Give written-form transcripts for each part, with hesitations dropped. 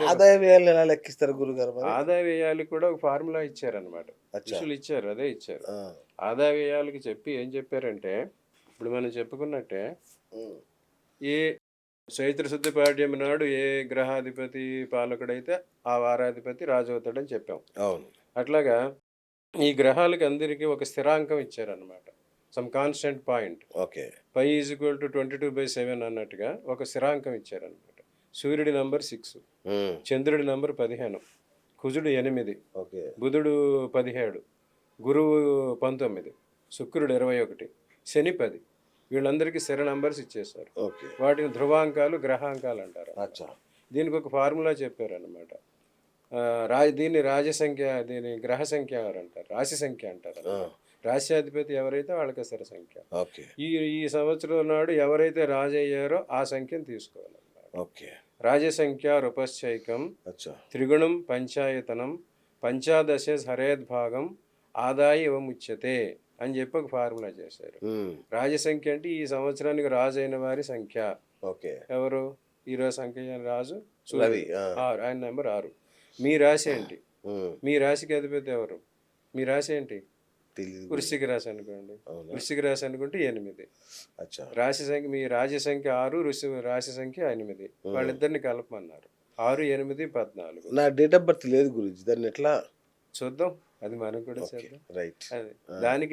ఆదాయ వ్యయాలను ఎలా లెక్కిస్తారు గురుగారు మరి? ఆదాయ వ్యయాలకు కూడా ఒక ఫార్ములా ఇచ్చారనమాట. అచ్చా! ఋషులు ఇచ్చారు. అదే ఇచ్చారు. ఆ! ఆదాయ వ్యయాలకి చెప్పి ఏం చెప్పారంటే, ఇప్పుడు మనం చెప్పుకున్నట్టే, హ్మ్. ఏ చైత్ర శుద్ధ పాడ్యమి నాడు ఏ గ్రహాధిపతి పాలకుడైతే ఆ వారాధిపతి రాజు అవుతాడని చెప్పాం. అవును. అట్లాగా ఈ గ్రహాలకి అందరికీ ఒక స్థిరాంకం ఇచ్చారనమాట. Some constant point. Okay. Pi is equal to 22/7 అన్నట్టుగా ఒక స్థిరాంకం ఇచ్చారనమాట. సూర్యుడి నంబర్ 6, హ్మ్. చంద్రుడి నంబర్ 15, కుజుడు 8, ఓకే. బుధుడు 17, గురువు 19, శుక్రుడు 21, శని 10. వీళ్ళందరికీ స్థిర నంబర్స్ ఇచ్చేశారు. ఓకే. వాటిని ధ్రువాంకాలు, గ్రహాంకాలు అంటారు. అచ్చా! దీనికి ఒక ఫార్ములా చెప్పారనమాట. దీన్ని రాజసంఖ్య, దీని గ్రహ సంఖ్య అంటారు, రాశి సంఖ్య అంటారు. ఆ! రాశ్యాధిపతి ఎవరైతే వాళ్ళకి స్థిర సంఖ్య. ఓకే. ఈ ఈ సంవత్సరం నాడు ఎవరైతే రాజు అయ్యారో ఆ సంఖ్యను తీసుకోవాలన్నమాట. ఓకే. రాజసంఖ్య రూపశ్చైకం అచ్చా! త్రిగుణం పంచాయతనం పంచాదశ హరేద్భాగం ఆదాయ ఇవముచ్యతే అని చెప్పి ఒక ఫార్ములా చేశారు. హ్మ్. రాజసంఖ్య అంటే ఈ సంవత్సరానికి రాజు అయిన వారి సంఖ్య. ఓకే. ఎవరు ఈరోజు సంఖ్య రాజు? రవి. సూర్యుడు. ఆ! ఆయన నెంబర్ 6. మీ రాశి ఏంటి? హ్మ్. మీ రాశికి అధిపతి ఎవరు? మీ రాశి ఏంటి? తెలీదు. వృశ్చిక రాశి అనుకోండి. అవునా? వృశ్చిక రాశి అనుకుంటే 8. అచ్చా! రాశి సంఖ్య, మీ రాశి సంఖ్య 6, రాశి సంఖ్య 8. వాళ్ళిద్దరిని కలపమన్నారు. 6, 8, 14. నా డేట్ ఆఫ్ బర్త్ లేదు గురూజీ. దాన్ని ఎట్లా? చూద్దాం, అది మనం కూడా ఓకే. చూద్దాం. రైట్. అది దాన్ని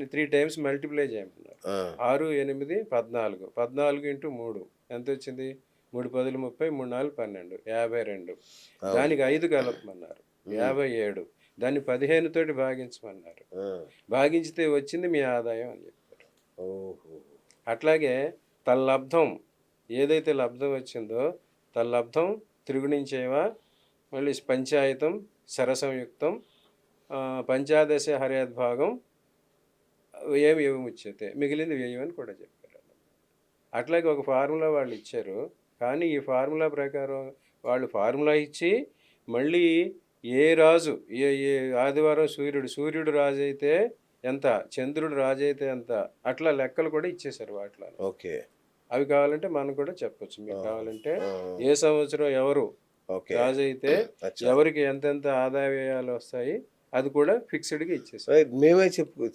3 టైమ్స్ మల్టిప్లై చేయమన్నారు. ఆ! 6, 8, 14. 14 ఇంటూ 3 ఎంత వచ్చింది? 3 10 30, 3 4 12, 52. దానికి 5 కలపమన్నారు, 57. దాన్ని 15 తోటి భాగించమన్నారు. ఆ! భాగించితే వచ్చింది మీ ఆదాయం అని చెప్పారు. ఓహో! అట్లాగే తల్లబ్ధం, ఏదైతే లబ్ధం వచ్చిందో తల్లబ్ధం త్రిగుణించేవా, మళ్ళీ పంచాయతం సరసంయుక్తం పంచాదశ హరేద్భాగం వ్యయం ఇవముచ్యతే, మిగిలింది వ్యయం అని కూడా చెప్పారు. అట్లాగే ఒక ఫార్ములా వాళ్ళు ఇచ్చారు. కానీ ఈ ఫార్ములా ప్రకారం వాళ్ళు ఫార్ములా ఇచ్చి మళ్ళీ ఏ రాజు ఏ ఏ ఆదివారం సూర్యుడు రాజు అయితే ఎంత, చంద్రుడు రాజు అయితే ఎంత, అట్లా లెక్కలు కూడా ఇచ్చేశారు వాటిలో. ఓకే. అవి కావాలంటే మనం కూడా చెప్పొచ్చు. మీకు ఆ! కావాలంటే ఆ! ఏ సంవత్సరం ఎవరు ఓకే. రాజు అయితే అచ్చా! ఎవరికి ఎంతెంత ఆదాయ వ్యయాలు వస్తాయి అది కూడా ఫిక్స్డ్గా ఇచ్చేసారు. రైట్. మేమే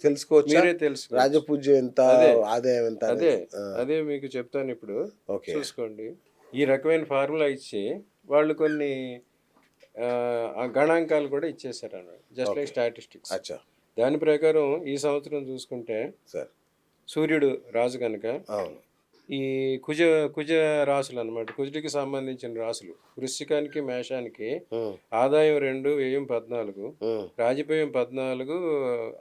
తెలుసుకోవచ్చా? మీరే తెలుసుకోవచ్చు. రాజపూజ్యం ఎంత? అదే ఆదాయం ఎంత అదే అనేది? ఆ! అదే మీకు చెప్తాను ఇప్పుడు. ఓకే. చూసుకోండి, ఈ రకమైన ఫార్ములా ఇచ్చి వాళ్ళు కొన్ని ఆ గణాంకాలు కూడా ఇచ్చేసారు అన్నమాట. Just like okay. స్టాటిస్టిక్స్. అచ్చా! దాని ప్రకారం ఈ సంవత్సరం చూసుకుంటే సార్. సూర్యుడు రాజు కనుక అవును. ఈ కుజ కుజ రాసులు అనమాట, కుజుడికి సంబంధించిన రాసులు వృశ్చికానికి మేషానికి హ్మ్. ఆదాయం 2, వ్యయం 14, హ్మ్. రాజపూయం 14,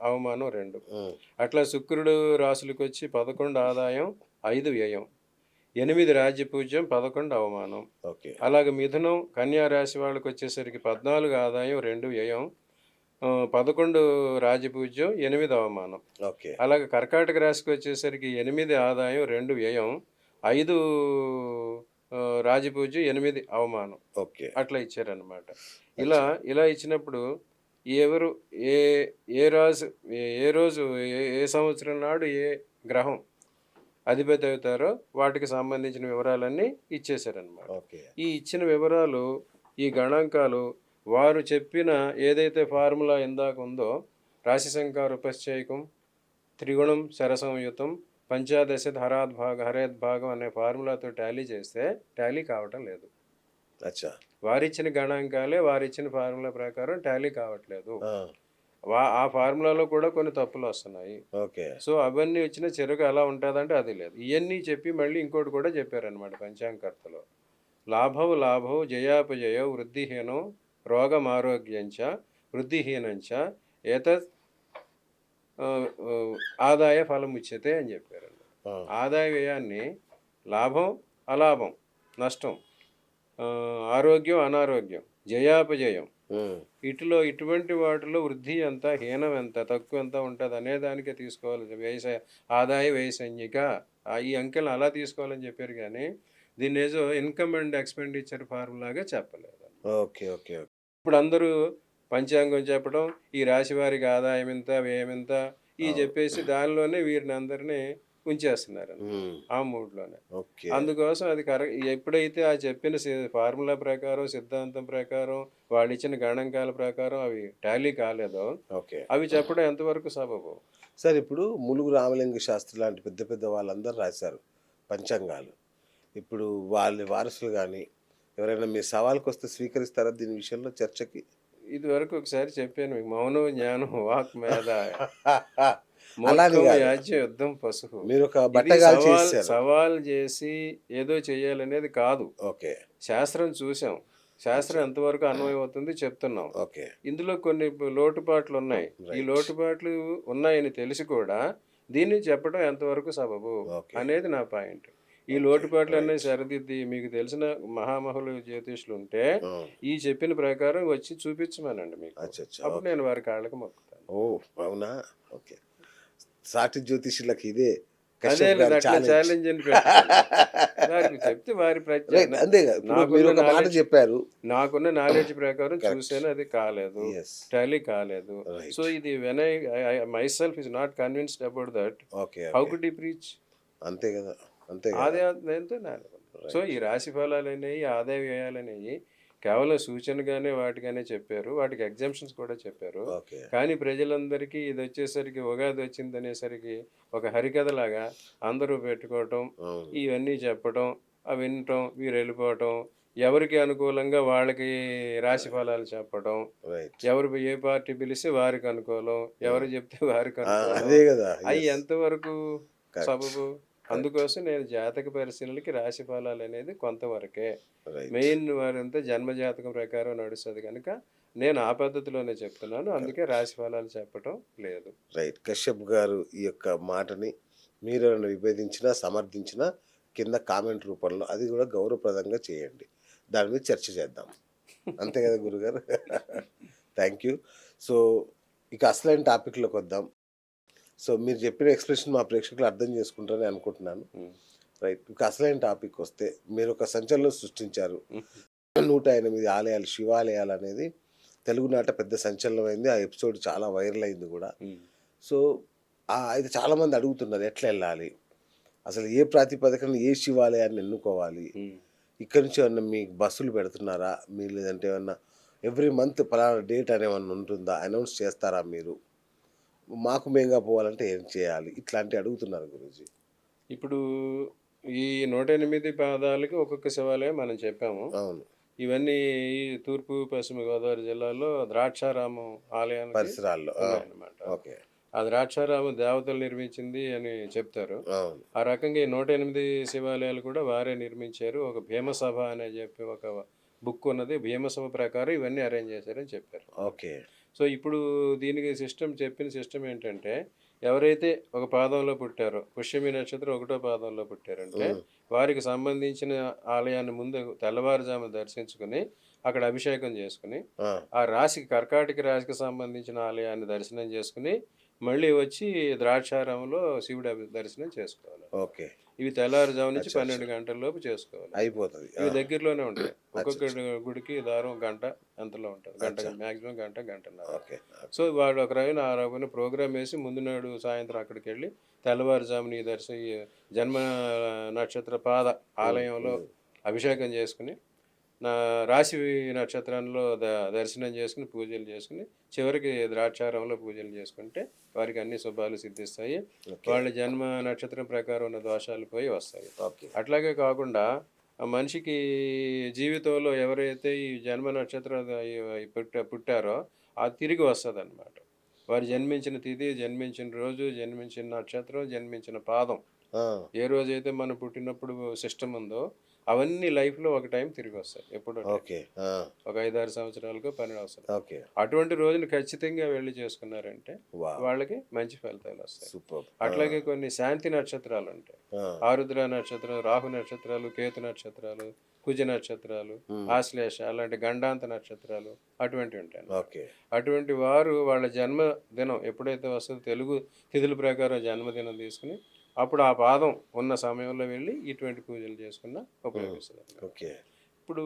అవమానం 2. హ్మ్. అట్లా శుక్రుడు రాసులకు వచ్చి 11 ఆదాయం, 5 వ్యయం, 8 రాజ్యపూజ్యం, 11 అవమానం. ఓకే. అలాగే మిథునం కన్యా రాశి వాళ్ళకి వచ్చేసరికి 14 ఆదాయం, 2 వ్యయం, 11 రాజపూజ్యం, 8 అవమానం. ఓకే. అలాగే కర్కాటక రాశికి వచ్చేసరికి 8 ఆదాయం, 2 వ్యయం, 5 రాజపూజ్యం, 8 అవమానం. ఓకే. అట్లా ఇచ్చారనమాట. ఇలా ఇచ్చినప్పుడు ఎవరు ఏ ఏ రాజు ఏ రోజు ఏ సంవత్సరం నాడు ఏ గ్రహం అధిపతి అవుతారో వాటికి సంబంధించిన వివరాలన్నీ ఇచ్చేశారనమాట. ఓకే. ఈ ఇచ్చిన వివరాలు, ఈ గణాంకాలు వారు చెప్పిన ఏదైతే ఫార్ములా ఇందాక ఉందో, రాశిసంఖ్య రూపశ్చైకం త్రిగుణం సరసంయుతం పంచాదశ హరేద్భాగం అనే ఫార్ములాతో టాలీ చేస్తే టాలీ కావటం లేదు. అచ్చా! వారిచ్చిన గణాంకాలే వారిచ్చిన ఫార్ములా ప్రకారం టాలీ కావట్లేదు. ఆ! ఆ ఫార్ములాలో కూడా కొన్ని తప్పులు వస్తున్నాయి. ఓకే. సో అవన్నీ వచ్చిన చెరుకు ఎలా ఉంటుందంటే అది లేదు. ఇవన్నీ చెప్పి మళ్ళీ ఇంకోటి కూడా చెప్పారనమాట పంచాంగకర్తలో. లాభం జయాపజయో వృద్ధిహీనం రోగమారోగ్యంచ వృద్ధిహీనంచ ఏతత్ ఆదాయ ఫలం ఉచ్యతే అని చెప్పారు. ఆ! ఆదాయ వ్యయాన్ని లాభం అలాభం నష్టం, ఆరోగ్యం అనారోగ్యం, జయాపజయం, హ్మ్. ఇటువంటి వాటిలో వృద్ధి ఎంత, హీనం ఎంత, తక్కువ ఎంత ఉంటుంది అనే దానికే తీసుకోవాలి. ఆదాయ వ్యయ సంజ్ఞిక ఈ అంకెలు అలా తీసుకోవాలని చెప్పారు. కానీ దీన్ని ఏదో ఇన్కమ్ అండ్ ఎక్స్పెండిచర్ ఫార్ములాగా చెప్పలేదు. ఓకే. ఓకే. ఇప్పుడు అందరూ పంచాంగం చెప్పడం, ఈ రాశి వారికి ఆదాయం ఎంత వ్యయం ఎంత ఈ అవును. చెప్పేసి దానిలోనే వీరిని అందరినీ ఉంచేస్తున్నారు ఉమ్, ఆ మూడ్లోనే. ఓకే అందుకోసం అది కరెక్ట్. ఎప్పుడైతే ఆ చెప్పిన ఫార్ములా ప్రకారం, సిద్ధాంతం ప్రకారం, వాళ్ళు ఇచ్చిన గణాంకాల ప్రకారం అవి టాలీ కాలేదో, ఓకే. అవి చెప్పడం ఎంతవరకు సబబు? సార్ ఇప్పుడు ములుగు రామలింగ శాస్త్రి లాంటి పెద్ద పెద్ద వాళ్ళందరూ రాశారు పంచాంగాలు. ఇప్పుడు వాళ్ళ వారసులు కానీ ఎవరైనా మీ సవాల్కి వస్తే స్వీకరిస్తారా దీని విషయంలో చర్చకి? ఇది వరకు ఒకసారి చెప్పాను మీకు. మౌనం జ్ఞానం వాక్ మేధ అలాని మూర్ఖం కాదు, యాజ్య యుద్ధం పశువు. మీరు ఒక ఇది బట్టగాలు సవాల్ చేశారు. సవాల్ చేసి ఏదో చేయాలనేది కాదు. ఓకే శాస్త్రం చూసాం. శాస్త్రం ఎంతవరకు అన్వయం అవుతుంది చెప్తున్నాం. ఓకే ఇందులో కొన్ని లోటుపాట్లు ఉన్నాయి. ఈ రైట్ లోటుపాట్లు ఉన్నాయని తెలిసి కూడా దీన్ని చెప్పడం ఎంతవరకు సబబు ఓకే అనేది నా పాయింట్. ఈ ఓకే లోటుపాట్లు అన్నీ రైట్ సరిదిద్ది మీకు తెలిసిన మహామహులు జ్యోతిష్యులు ఉంటే ఈ చెప్పిన ప్రకారం వచ్చి చూపించమనండి మీకు. అచ్చా అచ్చా అప్పుడు ఓకే. నేను వారి కాళ్ళకి మొక్కుతాను. ఓ అవునా? ఓకే. సాటి జ్యోతిషులకి ఇదే అదే కశ్యప్ లేదు, గారి అట్లా ఛాలెంజ్. ఛాలెంజ్ అని పెట్టాను. వారికి చెప్తే వారి రైట్ అంతేగా. ఇప్పుడు మీరు ఒక మాట చెప్పారు. నాకున్న నాలెడ్జ్ ప్రకారం కరెక్ట్. చూసాను, అది కాలేదు, ఎస్ టాలీ కాలేదు. సో రైట్ ఇది when I my self is not convinced about that, okay how okay could ఈ ప్రీచ్? అంతే కదా అంతే అదే కదా అదేంతో సో ఈ రాశి ఫలాలు అనేవి, ఆదాయ వ్యయాలు అనేవి కేవలం సూచనగానే వాటిగానే చెప్పారు. వాటికి ఎగ్జామ్షన్స్ కూడా చెప్పారు. ఓకే కానీ ప్రజలందరికీ ఇది వచ్చేసరికి, ఉగాది వచ్చింది అనేసరికి ఒక హరికథలాగా అందరూ పెట్టుకోవటం, అవును ఇవన్నీ చెప్పటం, అవి వినటం, వీరు వెళ్ళిపోవటం, ఎవరికి అనుకూలంగా వాళ్ళకి రాశి ఫలాలు చెప్పటం, రైట్ ఎవరు ఏ పార్టీ పిలిస్తే వారికి అనుకూలం, ఎవరు చెప్తే వారికి అనుకూలం, అదే కదా అవి ఎస్ ఎంతవరకు కరెక్ట్ సబబు? అందుకోసం నేను జాతక పరిశీలనకి రాశి ఫలాలు అనేది కొంతవరకే. రైట్ మెయిన్ వారంతా జన్మజాతకం ప్రకారం నడుస్తుంది కనుక నేను ఆ పద్ధతిలోనే చెప్తున్నాను. అందుకే రాశి ఫలాలు చెప్పటం లేదు. రైట్ కశ్యప్ గారు ఈ యొక్క మాటని మీరు ఏమైనా విభేదించినా సమర్థించినా కింద కామెంట్ రూపంలో అది కూడా గౌరవప్రదంగా చేయండి. దాని మీద చర్చ చేద్దాం. అంతే కదా గురుగారు? Thank you. సో ఇక అసలైన టాపిక్లోకి వద్దాం. సో మీరు చెప్పిన ఎక్స్ప్రెషన్ మా ప్రేక్షకులు అర్థం చేసుకుంటారని అనుకుంటున్నాను. ఉమ్. రైట్ ఇక అసలైన టాపిక్ వస్తే మీరు ఒక సంచలనం సృష్టించారు. 108 ఆలయాలు, శివాలయాలు అనేది తెలుగునాట పెద్ద సంచలనమైంది. ఆ ఎపిసోడ్ చాలా వైరల్ అయింది కూడా. ఉమ్. సో అయితే చాలామంది అడుగుతున్నారు ఎట్లా వెళ్ళాలి, అసలు ఏ ప్రాతిపదికన ఏ శివాలయాన్ని ఎన్నుకోవాలి, ఉమ్. ఇక్కడ నుంచి ఏమన్నా మీకు బస్సులు పెడుతున్నారా, మీరు లేదంటే ఏమన్నా ఎవ్రీ మంత్ పలానా డేట్ అని ఏమన్నా ఉంటుందా, అనౌన్స్ చేస్తారా, మీరు మాకు మేంగా పోవాలంటే ఏం చేయాలి, ఇట్లాంటివి అడుగుతున్నారు గురూజీ. ఇప్పుడు ఈ 108 పాదాలకి ఒక్కొక్క శివాలయం మనం చెప్పాము. అవును ఇవన్నీ ఈ తూర్పు పశ్చిమ గోదావరి జిల్లాలో ద్రాక్షారామం ఆలయానికి పరిసరాల్లో ఉన్నాయన్నమాట. ఓకే ఆ ద్రాక్షారామం దేవతలు నిర్మించింది అని చెప్తారు. అవును ఆ రకంగా ఈ 108 శివాలయాలు కూడా వారే నిర్మించారు. ఒక భీమసభ అనే చెప్పి ఒక బుక్ ఉన్నది. భీమసభ ప్రకారం ఇవన్నీ అరేంజ్ చేశారని చెప్పారు. ఓకే సో ఇప్పుడు దీనికి చెప్పిన సిస్టమ్ ఏంటంటే, ఎవరైతే ఒక పాదంలో పుట్టారో, పుష్యమి నక్షత్రం 1వ పాదంలో పుట్టారంటే వారికి సంబంధించిన ఆలయాన్ని ముందు తెల్లవారుజామున దర్శించుకుని అక్కడ అభిషేకం చేసుకుని, ఆ రాశికి కర్కాటక రాశికి సంబంధించిన ఆలయాన్ని దర్శనం చేసుకుని మళ్ళీ వచ్చి ద్రాక్షారామంలో శివుడి దర్శనం చేసుకోవాలి. ఓకే ఇవి తెల్లవారుజాము నుంచి అచ్చా, 12 గంటలలోపు చేసుకోవాలి. అయిపోతుంది. ఇవి దగ్గరలోనే ఉంటాయి. ఒక్కొక్క గుడికి దారం గంట ఎంతలో ఉంటుంది, గంట అచ్చా. మ్యాక్సిమం గంటన్నర. ఓకే సో వాడు ఒక రోజున ఆ రోజున ప్రోగ్రామ్ వేసి ముందు నాడు సాయంత్రం అక్కడికి వెళ్ళి తెల్లవారుజామున ఈ జన్మ నక్షత్ర పాద ఆలయంలో అభిషేకం చేసుకుని, నా రాశి నక్షత్రంలో దర్శనం చేసుకుని పూజలు చేసుకుని చివరికి ద్రాక్షారంలో పూజలు చేసుకుంటే వారికి అన్ని శుభాలు సిద్ధిస్తాయి. వాళ్ళ జన్మ నక్షత్రం ప్రకారం ఉన్న దోషాలు పోయి వస్తాయి. ఓకే అట్లాగే కాకుండా ఆ మనిషికి జీవితంలో ఎవరైతే ఈ జన్మ నక్షత్రం పుట్టారో అది తిరిగి వస్తుంది అన్నమాట. వారు జన్మించిన తిథి, జన్మించిన రోజు, జన్మించిన నక్షత్రం, జన్మించిన పాదం, ఏ రోజైతే మనం పుట్టినప్పుడు సిస్టమ్ ఉందో అవన్నీ లైఫ్లో ఒక టైం తిరిగి వస్తాయి. ఎప్పుడు ఓకే ఒక 5-6 సంవత్సరాలకు 12 వస్తుంది. ఓకే అటువంటి రోజును ఖచ్చితంగా వెళ్ళి చేసుకున్నారంటే వావ్ వాళ్ళకి మంచి ఫలితాలు వస్తాయి. సూపర్. అట్లాగే కొన్ని శాంతి నక్షత్రాలు ఉంటాయి. ఆరుద్ర నక్షత్రం, రాహు నక్షత్రాలు, కేతు నక్షత్రాలు, కుజ నక్షత్రాలు, ఆశ్లేష, అలాంటి గండాంత నక్షత్రాలు అటువంటివి ఉంటాయి. ఓకే అటువంటి వారు వాళ్ళ జన్మదినం ఎప్పుడైతే వస్తుందో తెలుగు తిథుల ప్రకారం జన్మదినం తీసుకుని అప్పుడు ఆ పాదం ఉన్న సమయంలో వెళ్ళి ఇటువంటి పూజలు చేసుకున్నా ఉపయోగిస్తుంది. ఓకే ఇప్పుడు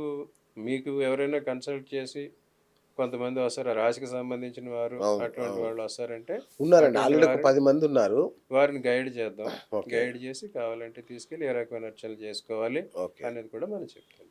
మీకు ఎవరైనా కన్సల్ట్ చేసి కొంతమంది వస్తారు రాశికి సంబంధించిన వారు, అవును, అటువంటి అవును. వాళ్ళు వస్తారంటే ఉన్నారండి, అటువంటి ఆల్రెడీ ఒక వారిని 10 మంది ఉన్నారు. వారిని గైడ్ చేద్దాం. ఓకే. గైడ్ చేసి కావాలంటే తీసుకెళ్ళి ఏ రకమైన అర్చనలు చేసుకోవాలి ఓకే. అనేది కూడా మనం చెప్తాం.